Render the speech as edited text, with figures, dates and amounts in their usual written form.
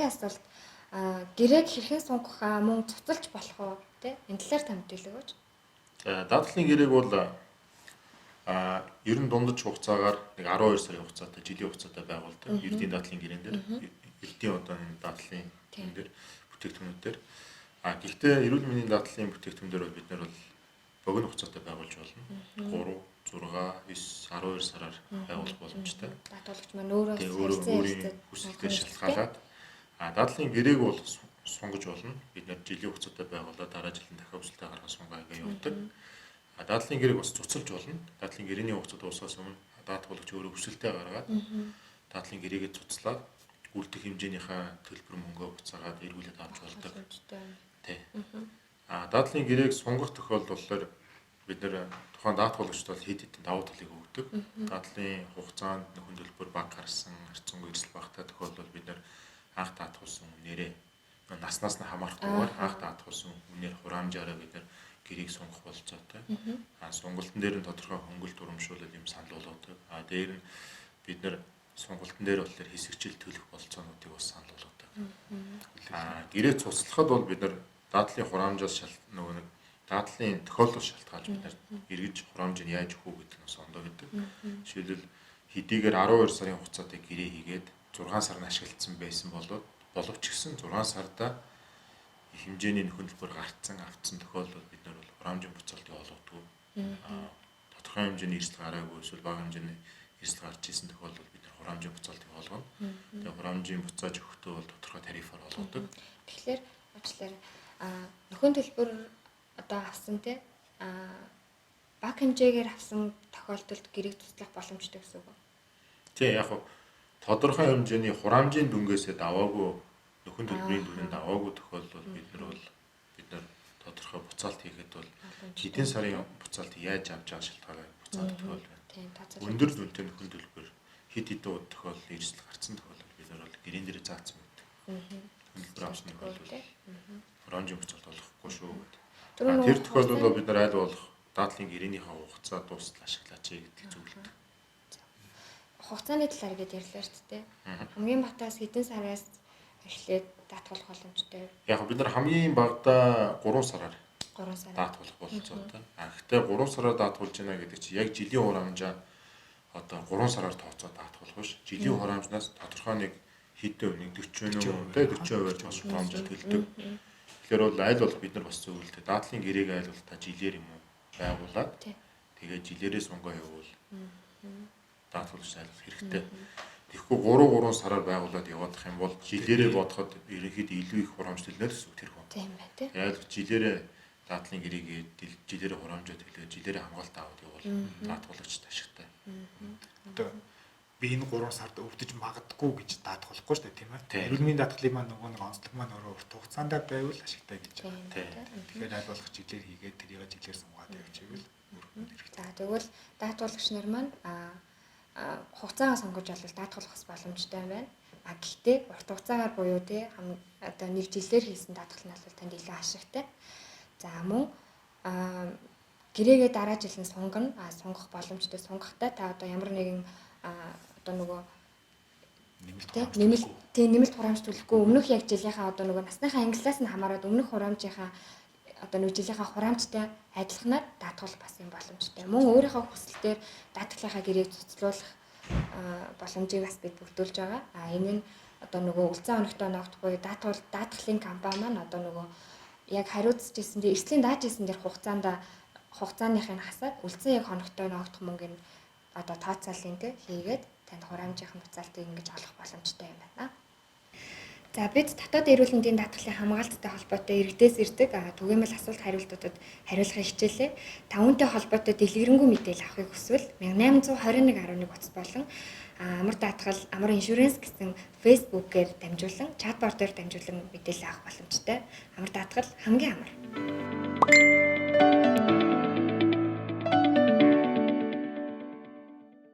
дараагийн асуулт гэрээг хэрхэн сунгах мөн цуцалж болох уу те энэ талаар та мэдээлэл өгөөч. За дадлын гэрээг бол ер нь дундаж хугацаагаар нэг 12 сарын хугацаатай жилийн хугацаатай байгуулдаг. Эрдэнэ дадлын гэрээн дээр эрдэнэ одоо энэ дадлын энэ дээр бүтээгдэхүүнүүд дээр гэхдээ эрүүл мэндийн дадлын бүтээгдэхүүн дээр бол бид нар бол богино хугацаатай байгуулж болно. 3, 6, 9, 12 сараар байгуулах боломжтой. Даатуулагч маань өөрөө хүсэлтээр шалтгаалаад дадлын гэрээг бол сунгаж болно. Бид нар жилийн хугацаатай байгуулаад дараа жилд дахиад хүсэлтээ гаргаж сунгаа ингэ явуулдаг. Дадлын гэрээг бас цуцалж болно. Дадлын гэрээний хугацаа дуусахаас өмнө даатуулагч өөрөө хүсэлтээ гаргаад дадлын гэрээгээ цуцлаад үлдэх хэмжээнийхээ төлбөр мөнгөө буцаагаад эргүүлээд авч болдог. Тий. Дадлын гэрээг сунгах тохиолдолд бид нэр тухайн даатуулагчд бол хэд хэдэн давуу талыг өгдөг. Дадлын хугацаанд нөхөн төлбөр баг гарсан, харьцангуй эрсдэл багтаа тохиолдолд бид нэр анх даатуулсан үнээрээ наснаас нь хамаарахгүйгээр анх даатуулсан үнээр хураамжаараа бид нэр гэрээг сунгах болцоотой. Сунгалтын дээр нь тодорхой хөнгөлт урамшуулал юм санал болгодог. Дээр нь бид нэр сунгалтын дээр болохоор хэсэгчил төлөх болцоонуудыг бас санал болгодог. Гэрээ цуцлахад бол бид нар дадлын хураамжаас нөгөө нэг дадлын тохиолдол шалтгаалж бид нар эргэж хураамжийг яаж өгөх үү гэдэг нь бас ондоо гэдэг. Жишээлбэл хэдийгээр 12 сарын хугацаатай гэрээ хийгээд 6 сар нь ашиглагдсан байсан боловч гэсэн 6 сарда их хэмжээний нөхөн төлбөр гарцсан авцсан тохиолдолд бид нар бол хураамжийн буцаалтыг олгодог. Тодорхой хэмжээний эрсдэл гараагүй эсвэл бага хэмжээний эрсдэл гарч ирсэн тохиолдолд бид нар хураамжийн буцаалтыг олгоно. Тэгээ хураамжийн буцааж өгөхдөө бол тодорхой тарифаар олгодог. Тэгэхээр уучлаарай. Нөхөн төлбөр одоо авсан те бага хэмжээгээр авсан тохиолдолд гэрээг туслах боломжтой гэсэн үг. Тийм яг нь тодорхой хэмжээний хураамжийн дүнгээсээ даваагүй нөхөн төлбөрийн дүнэнд даваагүй тохиолдолд бид нар тодорхой буцаалт хийхэд бол хэдэн сарын буцаалт яаж авч байгаа шалтгаалаа буцаалт тохиол байна. Өндөр дүнтэй нөхөн төлбөр хэд хэдэн удаа тохиолдол эрсдэл гарсан тохиолдолд бид нар бол гэрээн дээр заасан байдаг. Төлбөр авсны тохиолдолд хураамжийн буцаалт олохгүй шүү гэдэг. Тэр тохиолдолд бид нар аль болох дадлын гэрээнийхээ хугацаа дуустал ашиглаач гэдэг зөвлөдөг. Хугацааны талаар гээд ярьлаа шүү дээ. Хамгийн багтаас хэдэн сараас эхлээд даатгуулах боломжтой? Яг бид нар хамгийн багадаа 3 сараар даатгуулах бололцоотой. Гэхдээ 3 сараар даатгуулж байна гэдэг чинь яг жилийн хураамжаа одоо 3 сараар тооцоод даатгуулах биш. Жилийн хураамжнаас тодорхой нэг хэдэн нэг 40% те 40%-аар тооцох хураамжаа төлдөг. Тэгэхээр бол аль болох бид нар бас зөвлөдөө дадлын гэрээг аль болох та жилээр юм уу байгуулад тэгээд жилээрээ сунгаа явуул даатгуулж айлах хэрэгтэй. Тэгэхгүй 3 сараар байгуулад яваадах юм бол жилээрээ бодоход ерөнхийдөө илүү их хураамж төлнө гэсэн үг тэр хүн. Тийм байна тийм. Яг жилээрээ дадлын гэрээгээ жилээрээ хураамжаа төлөө жилээрээ хамгаалт аваад явуул даатгуулагчд ашигтай. Одоо би энэ 3 сард өвдөж магадгүй гэж даатгуулахгүй шүү дээ тийм ээ. Эрүүл мэндийн даатгалын маань нөгөө нэг онцлог маань өөрөө урт хугацаанд байвал ашигтай гэж байна. Тэгэхээр аль болох жилээр хийгээд тэрийг жилээр сунгаад явчихвэл мөрөнд хэрэгтэй. За тэгвэл даатгуулагч нар маань хугацаагаа сонгож олвол даатгуулах бас боломжтой байна. Гэхдээ урт хугацаагаар буюу тий одоо нэг жилээр хийсэн даатгал нь бол танд илүү ашигтай. За мөн гэрээгээ дараа жил нь сунгана. Сунгах боломжтой. Сунгахтаа та одоо ямар нэгэн одоо нөгөө нэмэлт хураамж төлөхгүй өмнөх яг жилийнхаа одоо нөгөө насныхаа ангиллаас нь хамаарат өмнөх хураамжийнхаа одоо нэг жилийнхаа хураамжтай адилханаар даатгуулах бас юм боломжтой. Мөн өөрийнхөө хүсэлтээр даатгалынхаа гэрээг цуцлуулах боломжийг бас бид бүрдүүлж байгаа. Энэ нь одоо нөгөө үлцэн оногтой ногдох буюу даатгалын компани маань одоо нөгөө яг хариуцж ирсэн дээр эрсдлийн дааж ирсэн дээр хугацааныхыг хасаад үлцэн яг хоногтой ногдох мөнгөний одоо тооцоолын тэ хийгээд танд хураамжийн буцаалтыг ингэж олох боломжтой юм байна. За бид дотоод эрүүл мэндийн даатгалын хамгаалттай холбоотой иргэдээс ирдэг түгээмэл асуулт хариултуудад хариулахыг хичээлээ. Тавантай холбоотой дэлгэрэнгүй мэдээлэл авахыг хүсвэл 1821.11 утас болон амар даатгал амар иншүрэнс гэсэн фэйсбүүкээр дамжуулан чатбот дээр дамжуулан мэдээлэл авах боломжтой. Амар даатгал хамгийн амар.